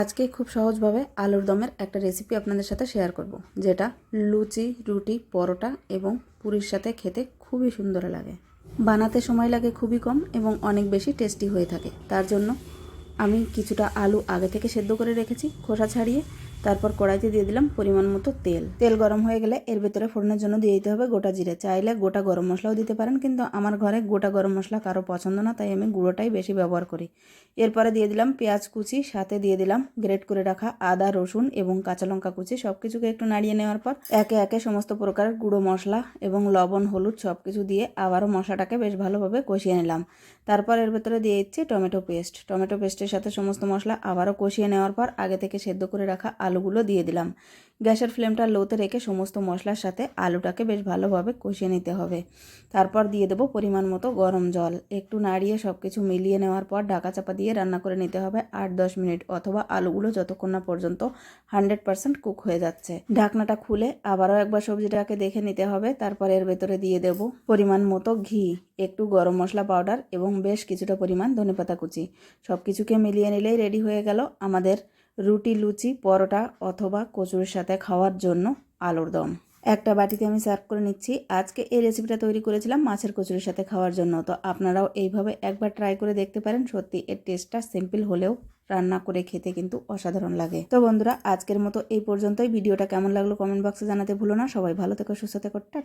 আজকে খুব সহজভাবে আলুর দমের একটা রেসিপি আপনাদের সাথে শেয়ার করব, যেটা লুচি, রুটি, পরোটা এবং পুরির সাথে খেতে খুবই সুন্দর লাগে। বানাতে সময় লাগে খুবই কম এবং অনেক বেশি টেস্টি হয়ে থাকে। তার জন্য আমি কিছুটা আলু আগে থেকে সেদ্ধ করে রেখেছি খোসা ছাড়িয়ে। তারপর কড়াইতে দিয়ে দিলাম পরিমাণ মতো তেল। তেল গরম হয়ে গেলে এর ভেতরে ফোড়নের জন্য দিয়ে দিতে হবে গোটা জিরে। চাইলে গোটা গরম মশলাও দিতে পারেন, কিন্তু আমার ঘরে গোটা গরম মশলা কারো পছন্দ না, তাই আমি গুঁড়োটাই বেশি ব্যবহার করি। এরপরে দিয়ে দিলাম পেঁয়াজ কুচি, সাথে দিয়ে দিলাম গ্রেট করে রাখা আদা, রসুন এবং কাঁচা লঙ্কা কুচি। সব কিছুকে একটু নাড়িয়ে নেওয়ার পর একে একে সমস্ত প্রকারের গুঁড়ো মশলা এবং লবণ, হলুদ সব কিছু দিয়ে আবারও মশলাটাকে বেশ ভালোভাবে কষিয়ে নিলাম। তারপর এর ভেতরে দিয়ে দিচ্ছি টমেটো পেস্ট। টমেটো পেস্টের সাথে সমস্ত মশলা আবারও কষিয়ে নেওয়ার পর আগে থেকে সেদ্ধ করে রাখা আলুগুলো দিয়ে দিলাম। গ্যাসের ফ্লেমটা লোতে রেখে সমস্ত মশলার সাথে আলুটাকে বেশ ভালোভাবে কষিয়ে নিতে হবে। তারপর দিয়ে দেবো পরিমাণ মতো গরম জল। একটু নাড়িয়ে সব কিছু মিলিয়ে নেওয়ার পর ঢাকা চাপা দিয়ে রান্না করে নিতে হবে 8-10 মিনিট, অথবা আলুগুলো যতক্ষণ না পর্যন্ত 100% কুক হয়ে যাচ্ছে। ঢাকনাটা খুলে আবারও একবার সবজিটাকে দেখে নিতে হবে। তারপর এর ভেতরে দিয়ে দেবো পরিমাণ মতো ঘি, একটু গরম মশলা পাউডার এবং বেশ কিছুটা পরিমাণ ধনেপাতা কুচি। সব কিছুকে মিলিয়ে নিলেই রেডি হয়ে গেল আমাদের রুটি, লুচি, পরোটা অথবা কচুরির সাথে খাওয়ার জন্য আলুর দম। একটা বাটিতে আমি সার্ভ করে নিচ্ছি। আজকে এই রেসিপিটা তৈরি করেছিলাম মাছের কচুরির সাথে খাওয়ার জন্য। তো আপনারাও এইভাবে একবার ট্রাই করে দেখতে পারেন। সত্যি এর টেস্টটা সিম্পল হলেও রান্না করে খেতে কিন্তু অসাধারণ লাগে। তো বন্ধুরা, আজকের মতো এই পর্যন্তই। ভিডিওটা কেমন লাগলো কমেন্ট বক্সে জানাতে ভুলো না। সবাই ভালো থেকো, সুস্থ থেকো, টাটা।